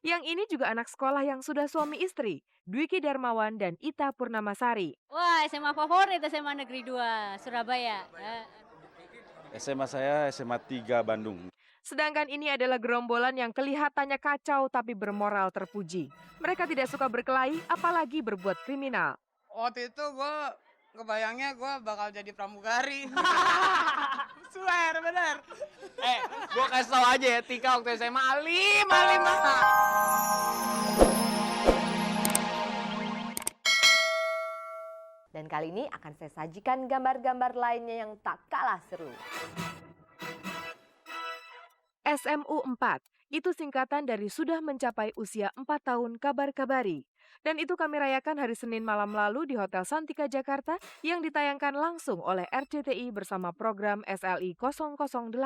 Yang ini juga anak sekolah yang sudah suami istri, Dwiki Darmawan dan Ita Purnamasari. Wah, SMA favorit SMA Negeri 2 Surabaya. SMA saya SMA 3 Bandung. Sedangkan ini adalah gerombolan yang kelihatannya kacau tapi bermoral terpuji. Mereka tidak suka berkelahi, apalagi berbuat kriminal. Waktu itu gue kebayangnya gue bakal jadi pramugari. Swear, bener. Gue kasih tau aja ya, Tika waktu SMA alim banget. Dan kali ini akan saya sajikan gambar-gambar lainnya yang tak kalah seru. SMU 4, itu singkatan dari sudah mencapai usia 4 tahun kabar-kabari. Dan itu kami rayakan hari Senin malam lalu di Hotel Santika Jakarta yang ditayangkan langsung oleh RCTI bersama program SLI 008.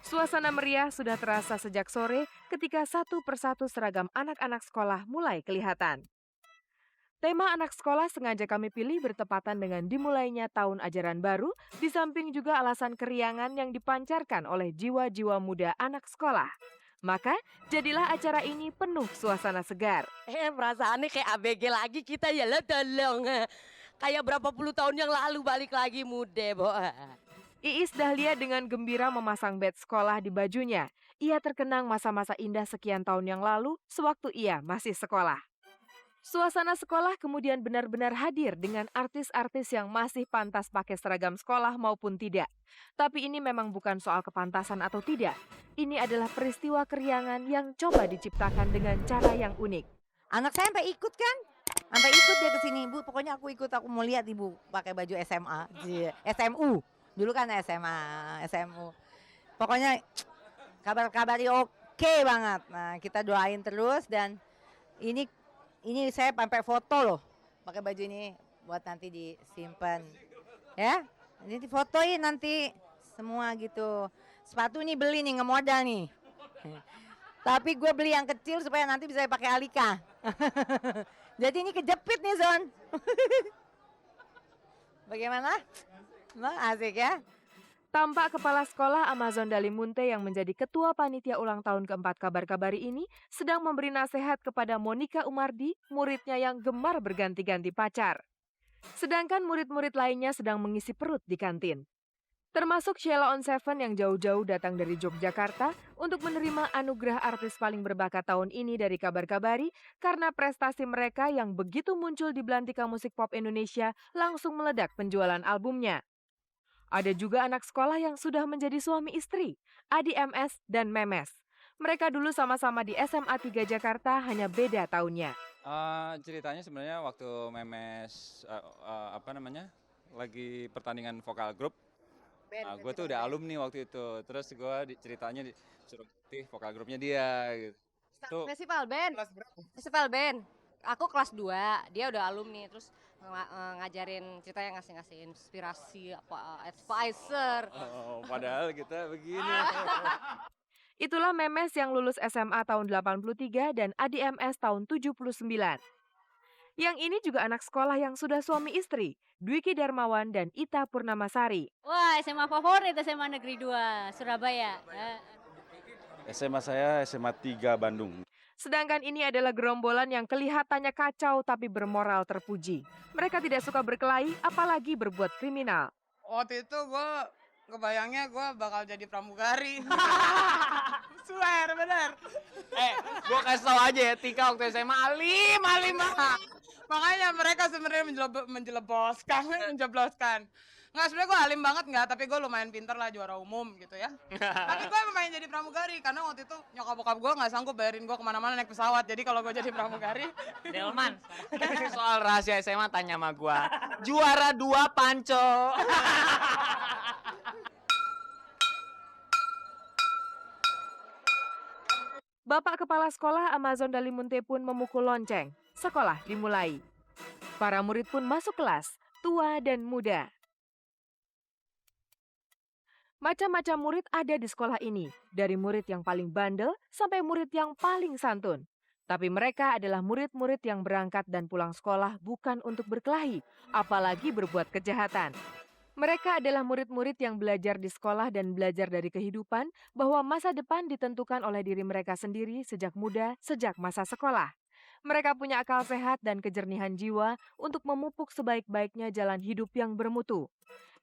Suasana meriah sudah terasa sejak sore ketika satu persatu seragam anak-anak sekolah mulai kelihatan. Tema anak sekolah sengaja kami pilih bertepatan dengan dimulainya tahun ajaran baru, di samping juga alasan keriangan yang dipancarkan oleh jiwa-jiwa muda anak sekolah. Maka, jadilah acara ini penuh suasana segar. Perasaannya kayak ABG lagi kita ya lo tolong. Kayak berapa puluh tahun yang lalu balik lagi muda, Bo. Iis Dahlia dengan gembira memasang badge sekolah di bajunya. Ia terkenang masa-masa indah sekian tahun yang lalu sewaktu ia masih sekolah. Suasana sekolah kemudian benar-benar hadir dengan artis-artis yang masih pantas pakai seragam sekolah maupun tidak. Tapi ini memang bukan soal kepantasan atau tidak. Ini adalah peristiwa keriangan yang coba diciptakan dengan cara yang unik. Anak saya sampai ikut kan? Sampai ikut dia ke sini, Bu. Pokoknya aku ikut, aku mau lihat Ibu pakai baju SMA. SMU. Dulu kan SMA, SMU. Pokoknya kabar-kabarnya oke banget. Nah, kita doain terus dan ini saya sampai foto loh pakai baju ini buat nanti disimpan. Ya, ini difotoin nanti semua gitu. Sepatu ini beli nih, ngemodal nih. Tapi gue beli yang kecil supaya nanti bisa pakai Alika. Jadi ini kejepit nih, Zon. Bagaimana? Nah, asik ya. Tampak kepala sekolah Amazon Dalimunte yang menjadi ketua panitia ulang tahun keempat kabar-kabari ini sedang memberi nasihat kepada Monica Umardi, muridnya yang gemar berganti-ganti pacar. Sedangkan murid-murid lainnya sedang mengisi perut di kantin. Termasuk Sheila on Seven yang jauh-jauh datang dari Yogyakarta untuk menerima anugerah artis paling berbakat tahun ini dari kabar-kabari karena prestasi mereka yang begitu muncul di belantika musik pop Indonesia langsung meledak penjualan albumnya. Ada juga anak sekolah yang sudah menjadi suami istri, Adi MS dan Memes. Mereka dulu sama-sama di SMA 3 Jakarta, hanya beda tahunnya. Ceritanya sebenarnya waktu Memes lagi pertandingan vokal grup. Gue tuh udah alumni waktu itu. Terus gue ceritanya disuruh aktif vokal grupnya dia gitu. Festival band. Kelas berapa? Festival band. Aku kelas 2, dia udah alumni terus ngajarin ceritanya ngasih inspirasi apa advisor. Padahal kita begini. Itulah Memes yang lulus SMA tahun 83 dan Adi MS tahun 79. Yang ini juga anak sekolah yang sudah suami istri, Dwiki Darmawan dan Ita Purnamasari. Wah, SMA favorit SMA Negeri 2 Surabaya. SMA saya SMA 3 Bandung. Sedangkan ini adalah gerombolan yang kelihatannya kacau tapi bermoral terpuji. Mereka tidak suka berkelahi, apalagi berbuat kriminal. Waktu itu gue kebayangnya gue bakal jadi pramugari. Swear, bener. Gue kasih tau aja ya, Tika waktu SMA alim banget. Makanya mereka sebenarnya menjebloskan. Nggak, sebenarnya gue alim banget nggak, tapi gue lumayan pinter lah, juara umum gitu ya. Tapi gue lumayan jadi pramugari, karena waktu itu nyokap bokap gue nggak sanggup bayarin gue kemana-mana naik pesawat. Jadi kalau gue jadi pramugari, Delman. Soal rahasia SMA tanya sama gue. Juara 2 Panco. Bapak Kepala Sekolah Amazon Dalimunte pun memukul lonceng. Sekolah dimulai. Para murid pun masuk kelas, tua dan muda. Macam-macam murid ada di sekolah ini, dari murid yang paling bandel sampai murid yang paling santun. Tapi mereka adalah murid-murid yang berangkat dan pulang sekolah bukan untuk berkelahi, apalagi berbuat kejahatan. Mereka adalah murid-murid yang belajar di sekolah dan belajar dari kehidupan bahwa masa depan ditentukan oleh diri mereka sendiri sejak muda, sejak masa sekolah. Mereka punya akal sehat dan kejernihan jiwa untuk memupuk sebaik-baiknya jalan hidup yang bermutu.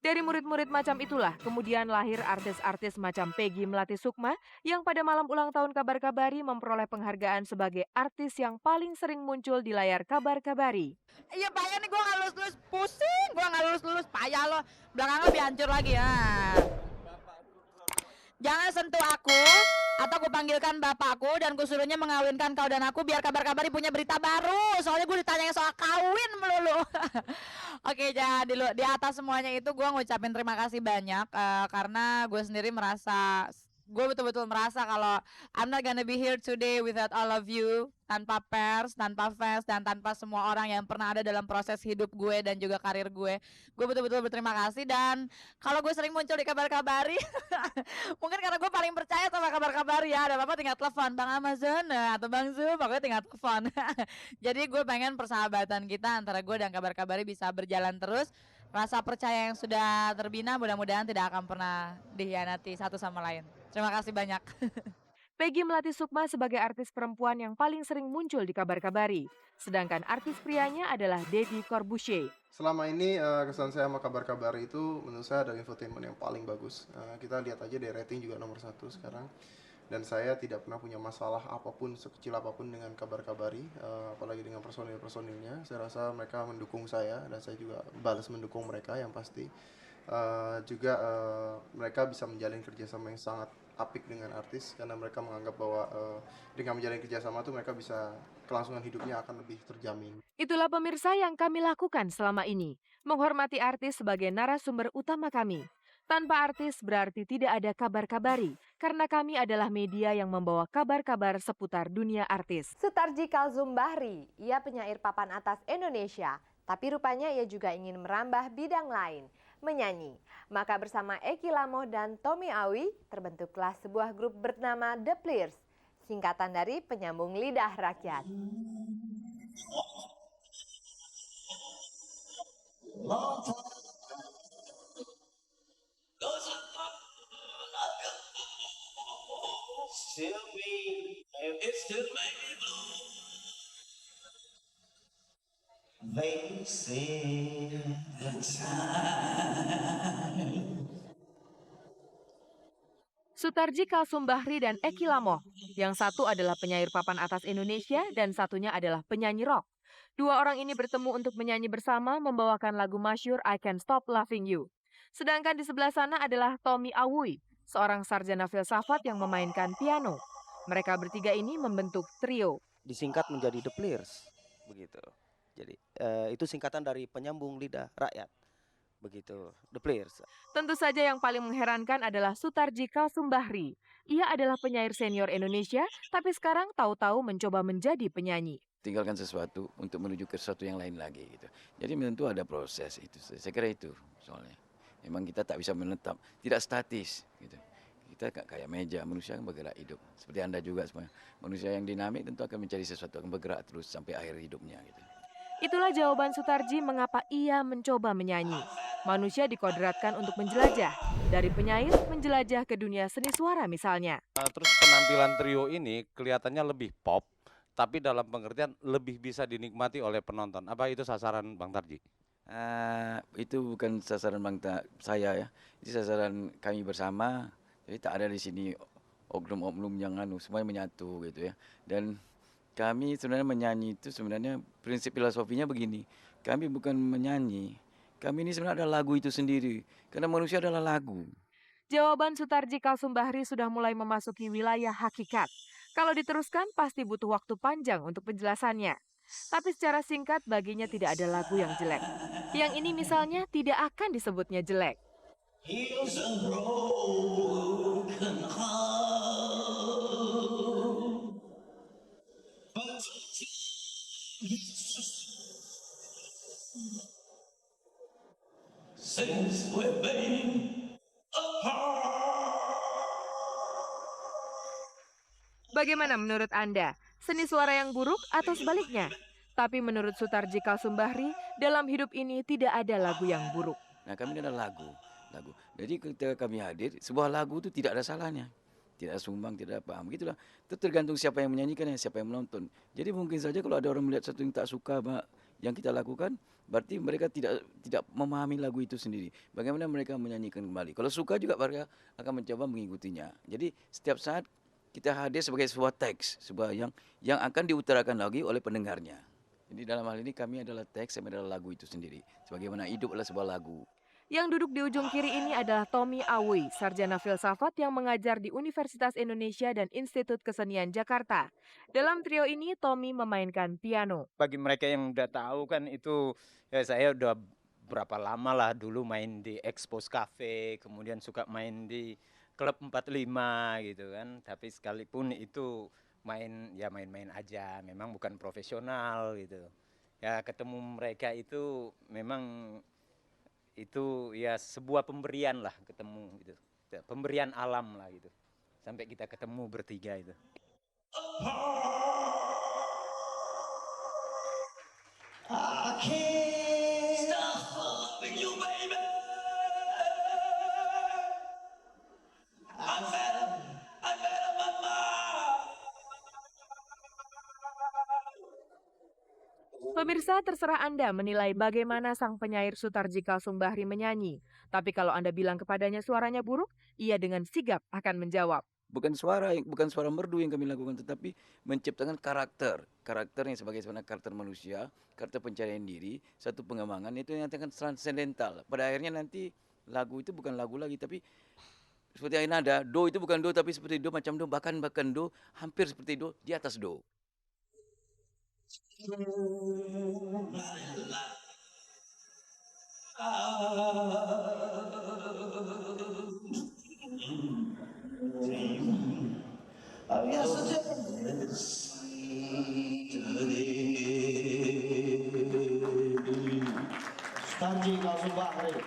Dari murid-murid macam itulah kemudian lahir artis-artis macam Peggy Melati Sukma yang pada malam ulang tahun Kabar Kabari memperoleh penghargaan sebagai artis yang paling sering muncul di layar Kabar Kabari. Iya payah nih, gue nggak lulus-lulus, pusing, gue nggak lulus-lulus, payah lo, belakang lebih hancur lagi ya. Jangan sentuh aku, atau aku panggilkan bapakku dan kusuruhnya mengawinkan kau dan aku biar Kabar Kabari punya berita baru. Soalnya gue ditanyain soal kawin melulu. Oke, jadi di atas semuanya itu gue ngucapin terima kasih banyak karena gue sendiri merasa, gue betul-betul merasa kalau I'm not gonna be here today without all of you, tanpa pers, tanpa fans, dan tanpa semua orang yang pernah ada dalam proses hidup gue dan juga karir gue. Gue betul-betul berterima kasih, dan kalau gue sering muncul di Kabar Kabari, mungkin karena gue paling percaya sama Kabar Kabari ya. Ada apa-apa tinggal telepon Bang Amazon atau Bang Zoom, pokoknya tinggal telepon. Jadi gue pengen persahabatan kita antara gue dan Kabar Kabari bisa berjalan terus. Rasa percaya yang sudah terbina mudah-mudahan tidak akan pernah dikhianati satu sama lain. Terima kasih banyak. Peggy Melati Sukma sebagai artis perempuan yang paling sering muncul di Kabar Kabari. Sedangkan artis prianya adalah Deddy Corbuzier. Selama ini kesan saya sama Kabar Kabari itu menurut saya ada infotainment yang paling bagus. Kita lihat aja deh, rating juga nomor 1 sekarang. Dan saya tidak pernah punya masalah apapun, sekecil apapun dengan Kabar Kabari, apalagi dengan personil-personilnya. Saya rasa mereka mendukung saya dan saya juga balas mendukung mereka yang pasti. Mereka bisa menjalin kerjasama yang sangat apik dengan artis karena mereka menganggap bahwa dengan menjalin kerjasama itu mereka bisa kelangsungan hidupnya akan lebih terjamin. Itulah pemirsa yang kami lakukan selama ini, menghormati artis sebagai narasumber utama kami. Tanpa artis berarti tidak ada Kabar Kabari, karena kami adalah media yang membawa kabar-kabar seputar dunia artis. Sutarji Kalzum Bahri, ia penyair papan atas Indonesia, tapi rupanya ia juga ingin merambah bidang lain, menyanyi. Maka bersama Eki Lamoh dan Tommy Awi, terbentuklah sebuah grup bernama The Pliers, singkatan dari penyambung lidah rakyat. Sutarji Kalsum Bahri dan Eki Lamoh, yang satu adalah penyair papan atas Indonesia dan satunya adalah penyanyi rock. Dua orang ini bertemu untuk menyanyi bersama membawakan lagu masyhur I Can't Stop Loving You. Sedangkan di sebelah sana adalah Tommy Awi, seorang sarjana filsafat yang memainkan piano. Mereka bertiga ini membentuk trio. Disingkat menjadi The Pliers, begitu. Jadi itu singkatan dari penyambung lidah rakyat, begitu. The Pliers. Tentu saja yang paling mengherankan adalah Sutarji Kalsum Bahri. Ia adalah penyair senior Indonesia, tapi sekarang tahu-tahu mencoba menjadi penyanyi. Tinggalkan sesuatu untuk menuju ke sesuatu yang lain lagi gitu. Jadi tentu ada proses itu. Saya kira itu soalnya. Memang kita tak bisa menetap, tidak statis gitu. Kita kayak meja, manusia yang bergerak hidup. Seperti Anda juga semuanya. Manusia yang dinamik tentu akan mencari sesuatu yang bergerak terus sampai akhir hidupnya gitu. Itulah jawaban Sutarji mengapa ia mencoba menyanyi. Manusia dikodratkan untuk menjelajah. Dari penyair menjelajah ke dunia seni suara misalnya. Terus penampilan trio ini kelihatannya lebih pop, tapi dalam pengertian lebih bisa dinikmati oleh penonton. Apa itu sasaran Bang Tarji? Itu bukan sasaran saya ya. Itu sasaran kami bersama. Jadi tak ada di sini oknum-oknum yang semuanya menyatu gitu ya. Dan kami sebenarnya menyanyi itu sebenarnya prinsip filosofinya begini. Kami bukan menyanyi. Kami ini sebenarnya adalah lagu itu sendiri. Karena manusia adalah lagu. Jawaban Sutarji Kalsum Bahri sudah mulai memasuki wilayah hakikat. Kalau diteruskan pasti butuh waktu panjang untuk penjelasannya. Tapi secara singkat baginya tidak ada lagu yang jelek. Yang ini misalnya tidak akan disebutnya jelek. Bagaimana menurut Anda? Seni suara yang buruk atau sebaliknya? Tapi menurut Sutarji Kalsum Bahri, dalam hidup ini tidak ada lagu yang buruk. Nah, kami ini adalah lagu. Jadi ketika kami hadir, sebuah lagu itu tidak ada salahnya. Tidak ada sumbang, tidak ada paham. Begitulah. Itu tergantung siapa yang menyanyikan dan siapa yang menonton. Jadi mungkin saja kalau ada orang melihat sesuatu yang tak suka yang kita lakukan, berarti mereka tidak memahami lagu itu sendiri. Bagaimana mereka menyanyikan kembali. Kalau suka juga mereka akan mencoba mengikutinya. Jadi setiap saat kita hadir sebagai sebuah teks, sebuah yang akan diutarakan lagi oleh pendengarnya. Jadi dalam hal ini kami adalah teks, kami adalah lagu itu sendiri. Sebagaimana hidup adalah sebuah lagu. Yang duduk di ujung kiri ini adalah Tommy Awi, sarjana filsafat yang mengajar di Universitas Indonesia dan Institut Kesenian Jakarta. Dalam trio ini, Tommy memainkan piano. Bagi mereka yang udah tahu kan itu, ya saya udah berapa lama lah dulu main di Expos Cafe, kemudian suka main di Klub 45 gitu kan. Tapi sekalipun itu main-main aja, memang bukan profesional gitu. Ya ketemu mereka itu memang itu ya sebuah pemberian lah, ketemu gitu, pemberian alam lah gitu, sampai kita ketemu bertiga itu. Pemirsa, terserah Anda menilai bagaimana sang penyair Sutarji Kalsumbahri menyanyi. Tapi kalau Anda bilang kepadanya suaranya buruk, ia dengan sigap akan menjawab. Bukan suara merdu yang kami lakukan, tetapi menciptakan karakter yang sebagai sebenarnya karakter manusia, karakter pencarian diri, satu pengembangan itu yang akan transendental. Pada akhirnya nanti lagu itu bukan lagu lagi, tapi seperti yang nada, do itu bukan do tapi seperti do, macam do, bahkan do, hampir seperti do, di atas do. Sutarji Kalsumbahri.